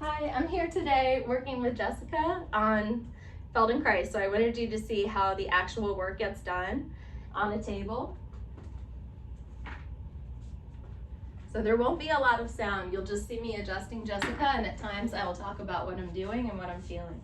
Hi, I'm here today working with Jessica on Feldenkrais. So I wanted you to see how the actual work gets done on a table. So there won't be a lot of sound. You'll just see me adjusting Jessica, and at times I will talk about what I'm doing and what I'm feeling.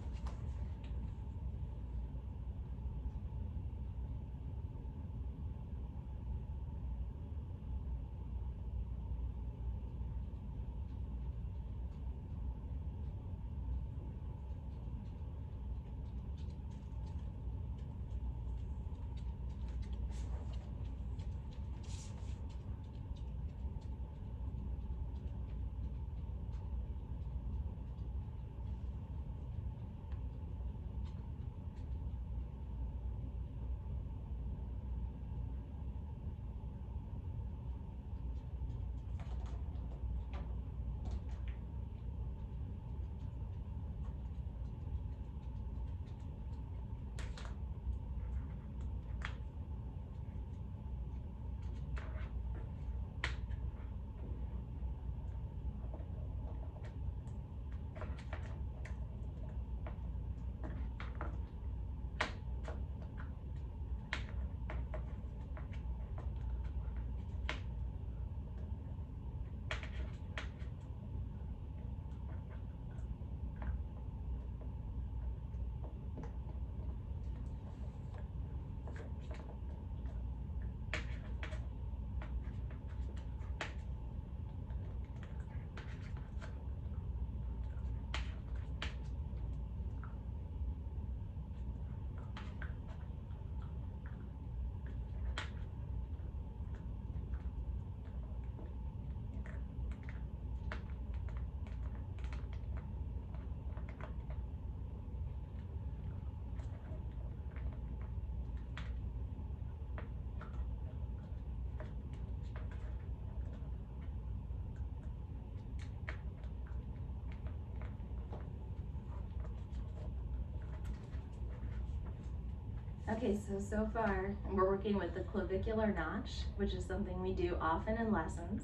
Okay, so far we're working with the clavicular notch, which is something we do often in lessons.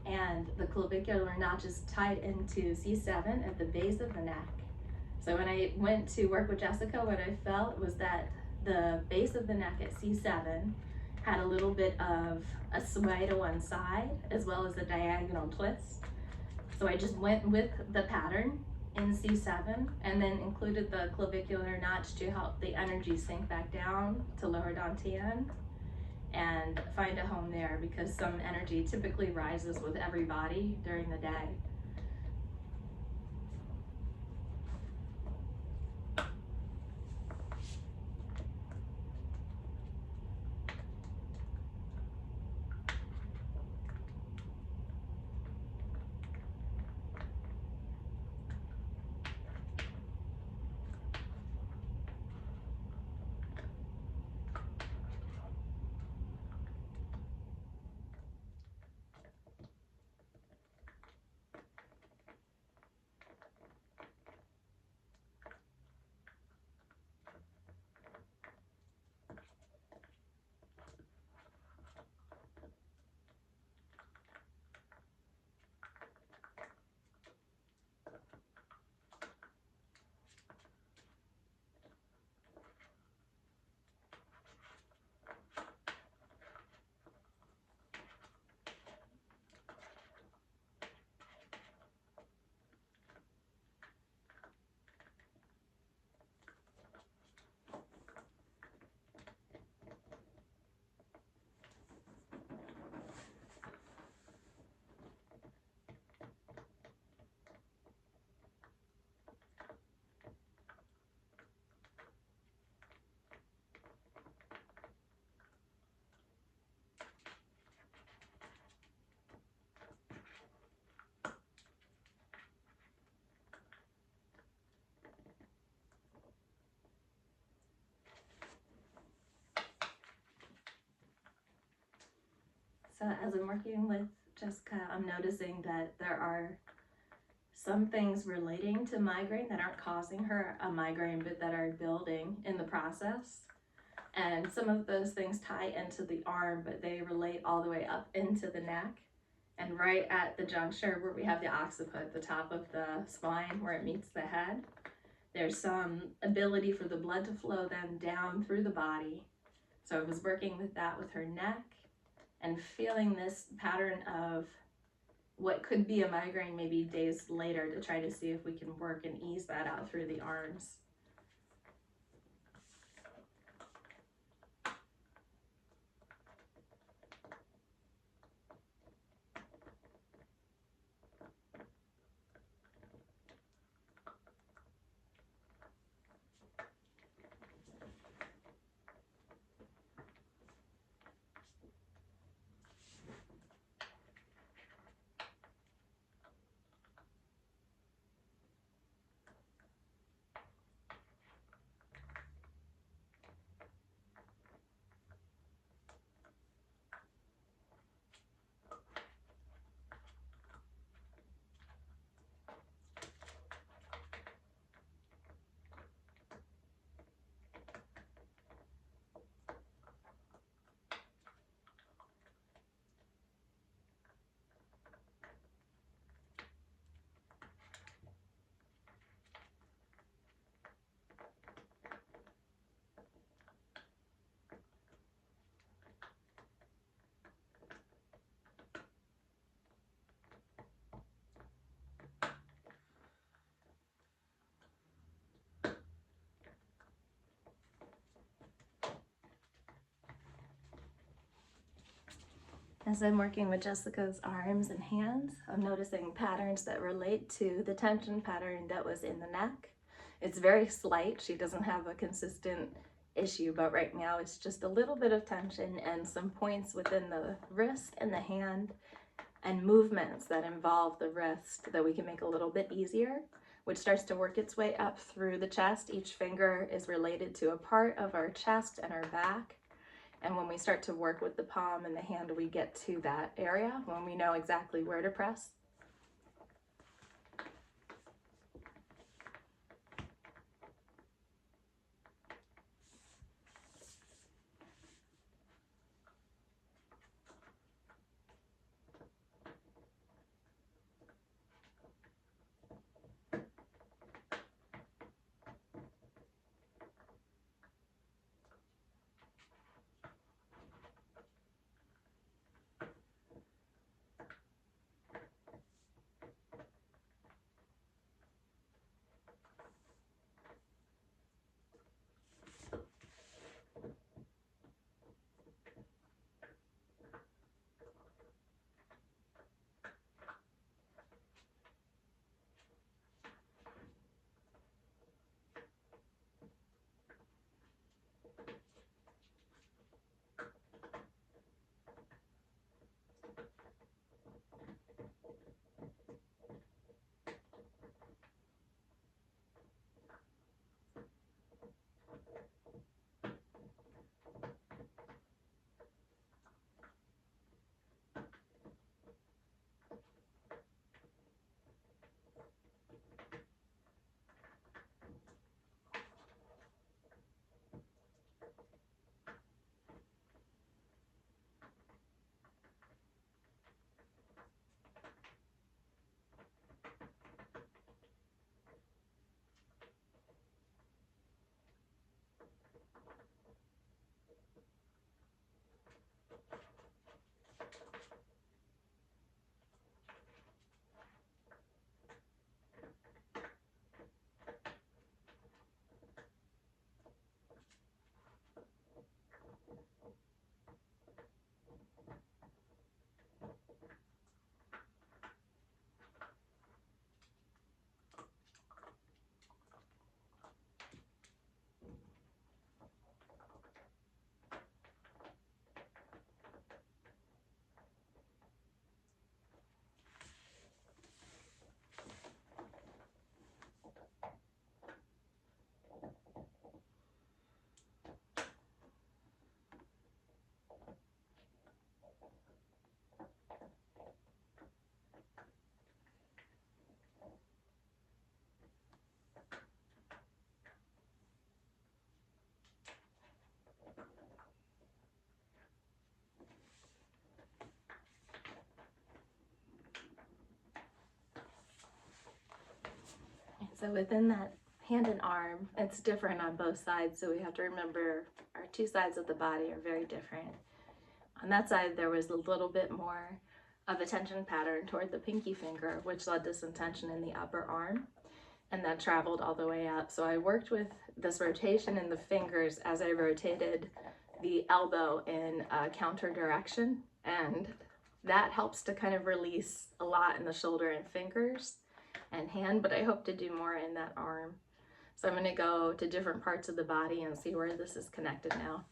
And the clavicular notch is tied into C7 at the base of the neck. So when I went to work with Jessica, what I felt was that the base of the neck at C7 had a little bit of a sway to one side as well as a diagonal twist. So I just went with the pattern in C7 and then included the clavicular notch to help the energy sink back down to lower dantian and find a home there, because some energy typically rises with every body during the day. So as I'm working with Jessica, I'm noticing that there are some things relating to migraine that aren't causing her a migraine, but that are building in the process. And some of those things tie into the arm, but they relate all the way up into the neck. And right at the juncture where we have the occiput, the top of the spine where it meets the head, there's some ability for the blood to flow then down through the body. So I was working with that with her neck and feeling this pattern of what could be a migraine maybe days later to try to see if we can work and ease that out through the arms. As I'm working with Jessica's arms and hands, I'm noticing patterns that relate to the tension pattern that was in the neck. It's very slight. She doesn't have a consistent issue, but right now it's just a little bit of tension and some points within the wrist and the hand and movements that involve the wrist that we can make a little bit easier, which starts to work its way up through the chest. Each finger is related to a part of our chest and our back. And when we start to work with the palm and the hand, we get to that area when we know exactly where to press. So within that hand and arm, it's different on both sides, so we have to remember our two sides of the body are very different. On that side, there was a little bit more of a tension pattern toward the pinky finger, which led to some tension in the upper arm, and that traveled all the way up. So I worked with this rotation in the fingers as I rotated the elbow in a counter direction, and that helps to kind of release a lot in the shoulder and fingers and hand, but I hope to do more in that arm. So I'm going to go to different parts of the body and see where this is connected now.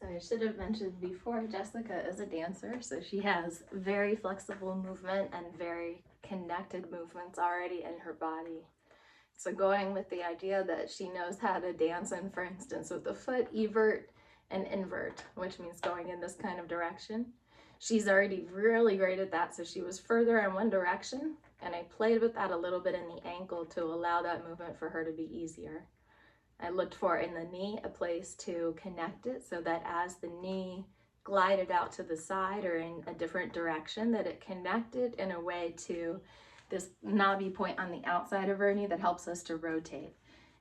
So I should have mentioned before, Jessica is a dancer, so she has very flexible movement and very connected movements already in her body. So going with the idea that she knows how to dance in, for instance, with the foot, evert and invert, which means going in this kind of direction. She's already really great at that, so she was further in one direction, and I played with that a little bit in the ankle to allow that movement for her to be easier. I looked for in the knee a place to connect it so that as the knee glided out to the side or in a different direction, that it connected in a way to this knobby point on the outside of her knee that helps us to rotate.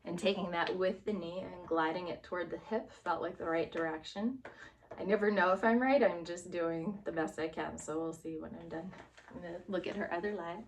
And taking that with the knee and gliding it toward the hip felt like the right direction. I never know if I'm right, I'm just doing the best I can, so we'll see when I'm done. I'm gonna look at her other leg.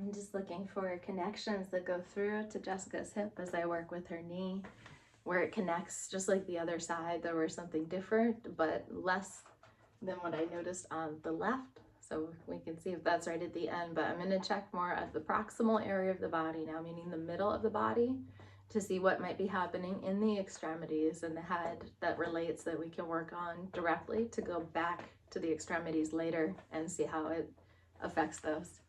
I'm just looking for connections that go through to Jessica's hip as I work with her knee, where it connects just like the other side. There was something different, but less than what I noticed on the left. So we can see if that's right at the end, but I'm gonna check more at the proximal area of the body now, meaning the middle of the body, to see what might be happening in the extremities and the head that relates that we can work on directly to go back to the extremities later and see how it affects those.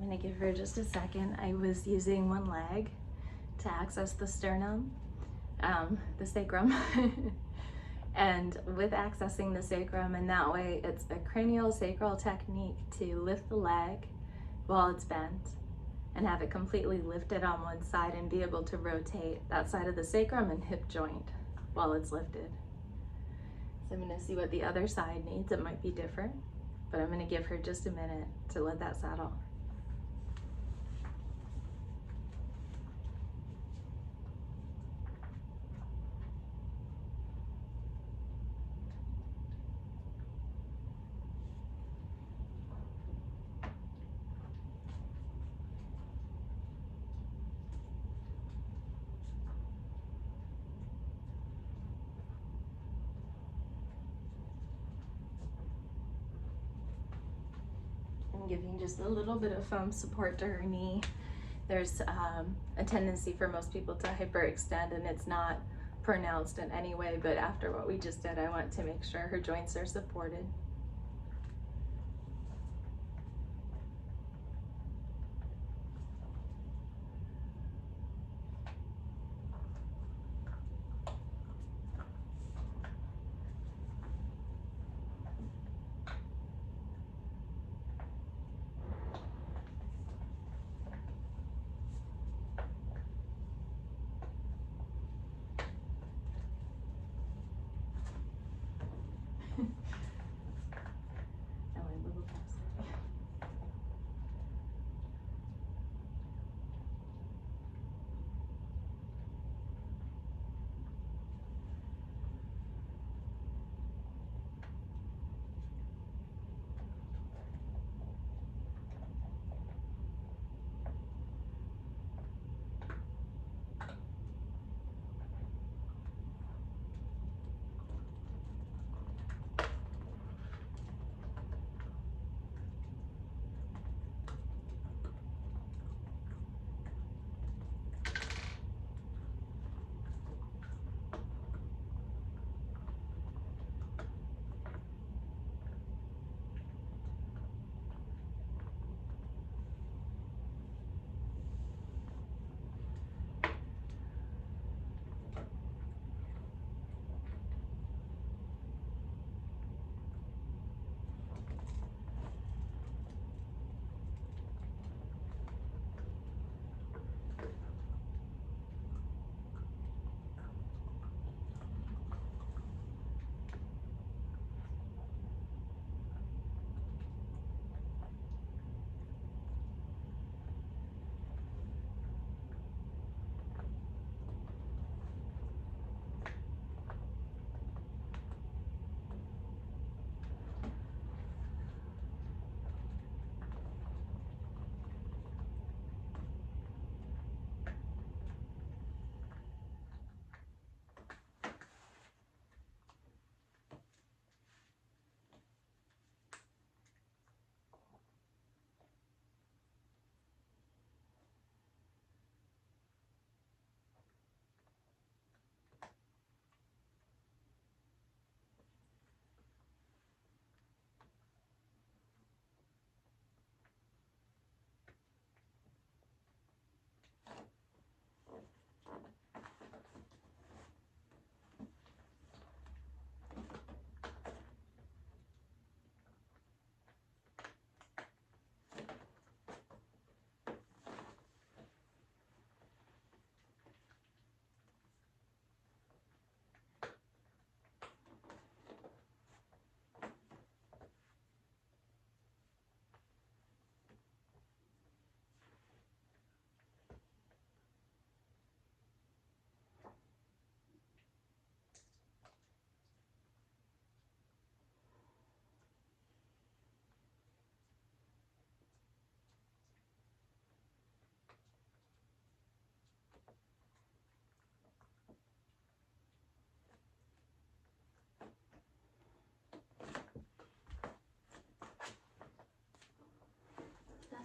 I'm gonna give her just a second. I was using one leg to access the sternum, the sacrum. And with accessing the sacrum in that way, it's a cranial sacral technique to lift the leg while it's bent and have it completely lifted on one side and be able to rotate that side of the sacrum and hip joint while it's lifted. So I'm gonna see what the other side needs. It might be different, but I'm gonna give her just a minute to let that settle. I'm giving just a little bit of foam support to her knee. There's a tendency for most people to hyperextend, and it's not pronounced in any way, but after what we just did, I want to make sure her joints are supported.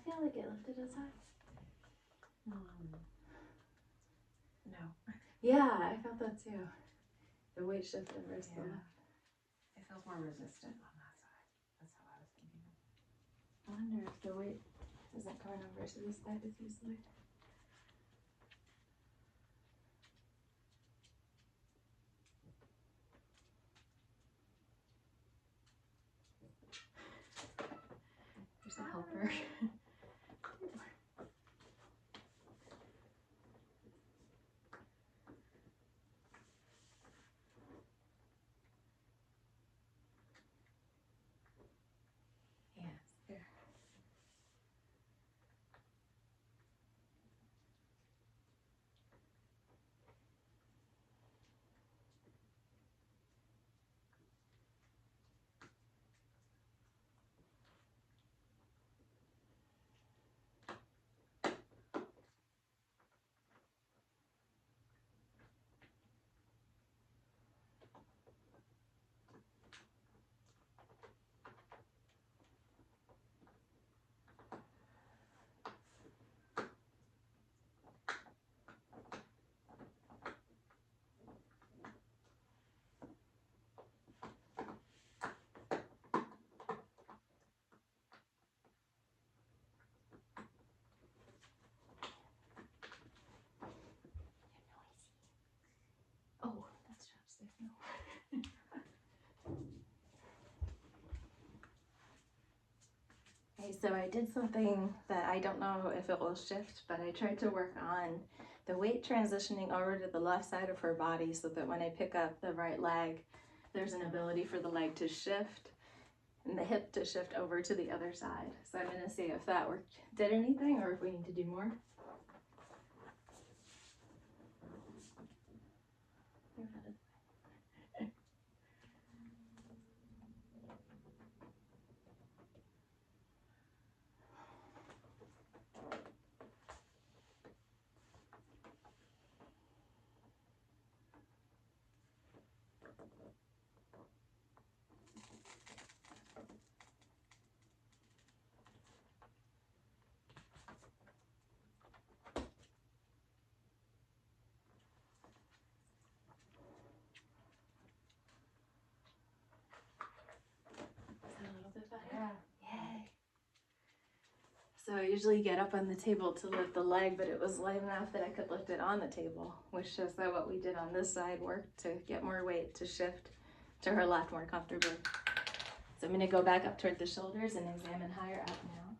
Feel like it lifted as high? No. Yeah, I felt that too. The weight shifted versus the left. It feels more resistant on that side. That's how I was thinking. I wonder if the weight isn't coming over to this side as easily. There's a helper. Yes, there. Oh, that's chopstick. No. Okay, so I did something that I don't know if it will shift, but I tried to work on the weight transitioning over to the left side of her body so that when I pick up the right leg, there's an ability for the leg to shift and the hip to shift over to the other side. So I'm gonna see if that did anything or if we need to do more. Is that a little bit better? Yeah. Yay. So I usually get up on the table to lift the leg, but it was light enough that I could lift it on the table, which shows that what we did on this side worked to get more weight to shift to her left more comfortably. So I'm gonna go back up toward the shoulders and examine higher up now.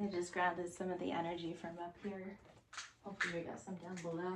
I just grounded some of the energy from up here. Hopefully we got some down below.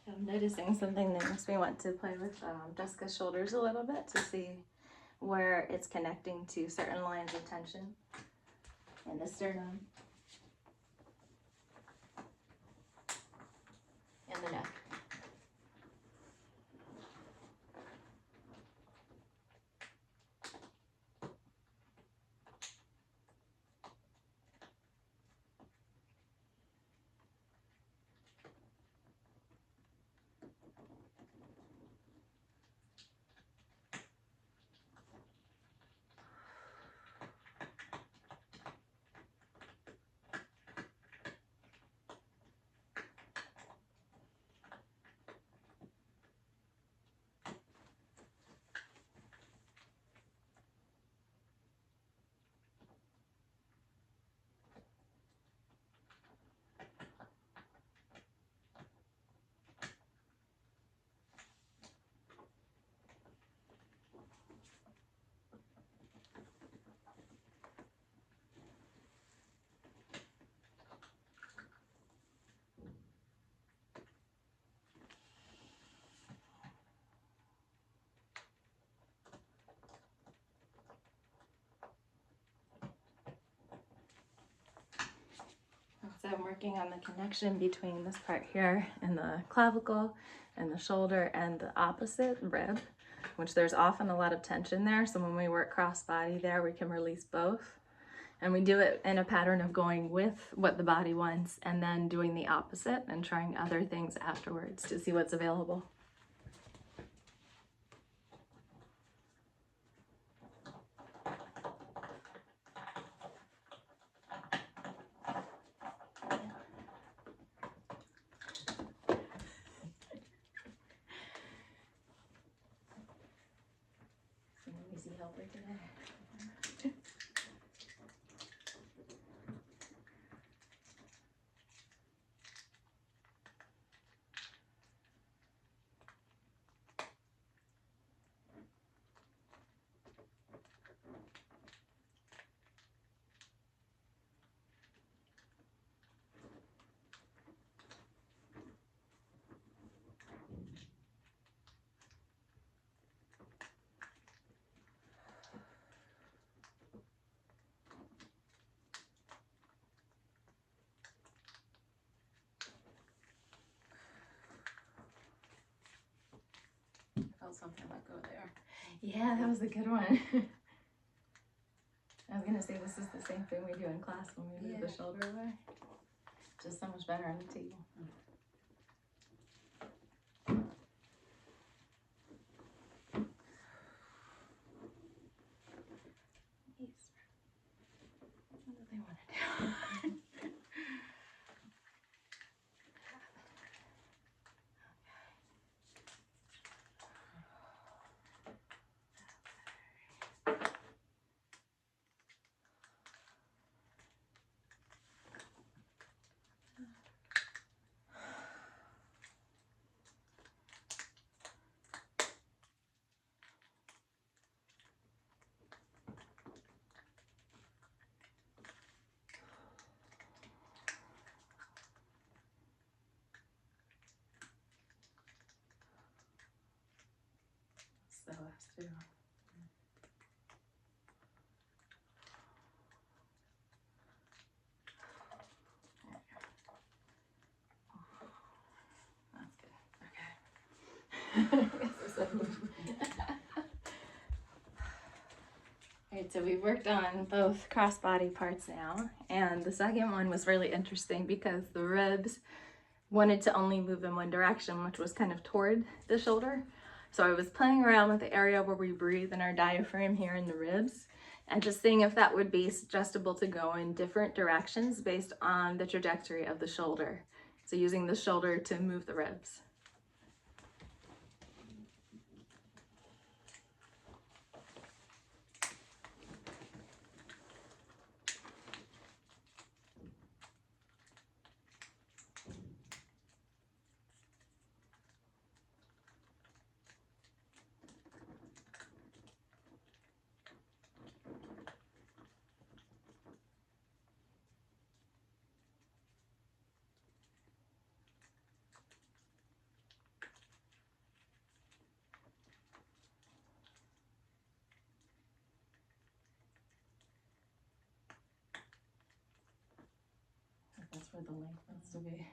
I'm noticing something that makes me want to play with Jessica's shoulders a little bit to see where it's connecting to certain lines of tension in the sternum and the neck. So I'm working on the connection between this part here and the clavicle and the shoulder and the opposite rib, which there's often a lot of tension there. So when we work cross body there, we can release both. And we do it in a pattern of going with what the body wants and then doing the opposite and trying other things afterwards to see what's available. Easy helper today. Felt something let go there. Yeah, that was a good one. I was gonna say this is the same thing we do in class when we move the shoulder away. Just so much better on the table. the last two. That's good. Alright, so we've worked on both crossbody parts now, and the second one was really interesting because the ribs wanted to only move in one direction, which was kind of toward the shoulder. So I was playing around with the area where we breathe in our diaphragm here in the ribs, and just seeing if that would be suggestible to go in different directions based on the trajectory of the shoulder. So using the shoulder to move the ribs. That's where the length wants to be.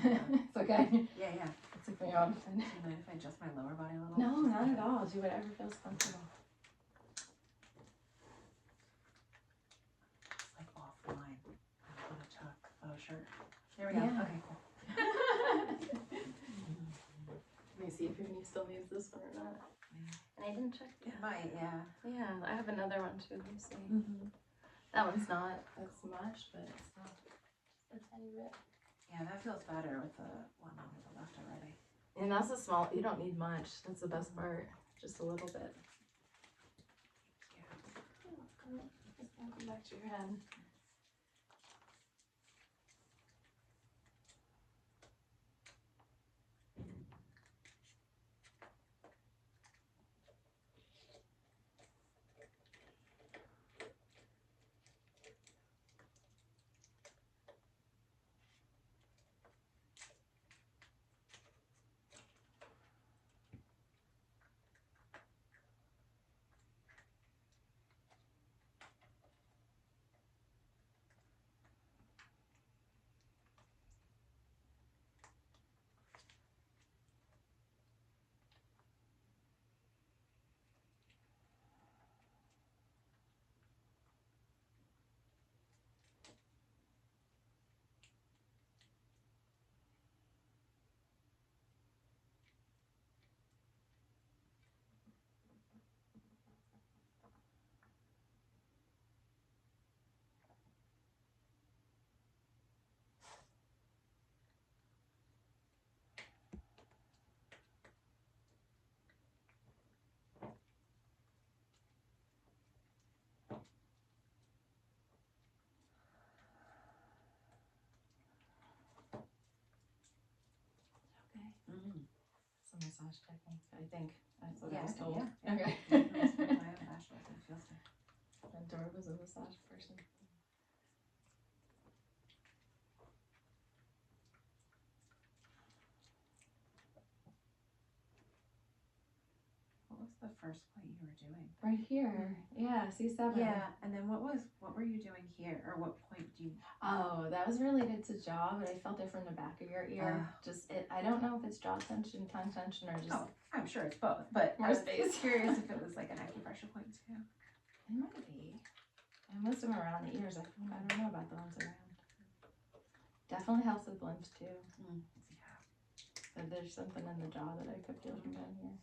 It's okay. Yeah. It took me off. Do you mind if I adjust my lower body a little? No, not at all. Do whatever feels comfortable. It's like offline. I want to tuck. Oh, sure. There we go. Yeah. Okay, cool. Let me see if your knee still needs this one or not. And I didn't check. It might, yeah. Yeah, I have another one too. Let me see. Mm-hmm. That one's not as much, but it's not a tiny bit. Yeah, that feels better with the one on the left already. And that's a small, you don't need much. That's the best part. Just a little bit. Just gonna come back to your head. It's a massage technique, I think. That's what I Yeah, was told. yeah. Okay. Myofascial, it feels like. And Dora was a massage person. What was the first point you were doing? Right here. Yeah, C7. Yeah, and then what were you doing here? Or what point do you? Oh, that was related to jaw, but I felt it from the back of your ear. I don't know if it's jaw tension, tongue tension, or just I'm sure it's both, but more I was space. curious if it was like an acupressure point too. It might be. And most of them around the ears. I don't know about the ones around. Definitely helps with lymph too. Yeah. But there's something in the jaw that I kept feeling down here.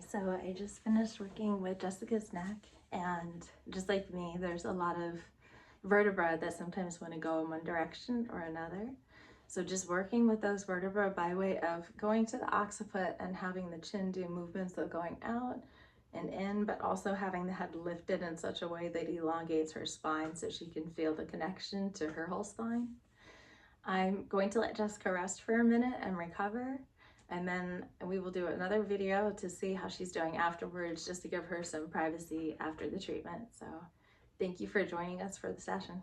So I just finished working with Jessica's neck, and just like me, there's a lot of vertebrae that sometimes want to go in one direction or another. So just working with those vertebrae by way of going to the occiput and having the chin do movements of going out and in, but also having the head lifted in such a way that elongates her spine so she can feel the connection to her whole spine. I'm going to let Jessica rest for a minute and recover, and then we will do another video to see how she's doing afterwards, just to give her some privacy after the treatment. So thank you for joining us for the session.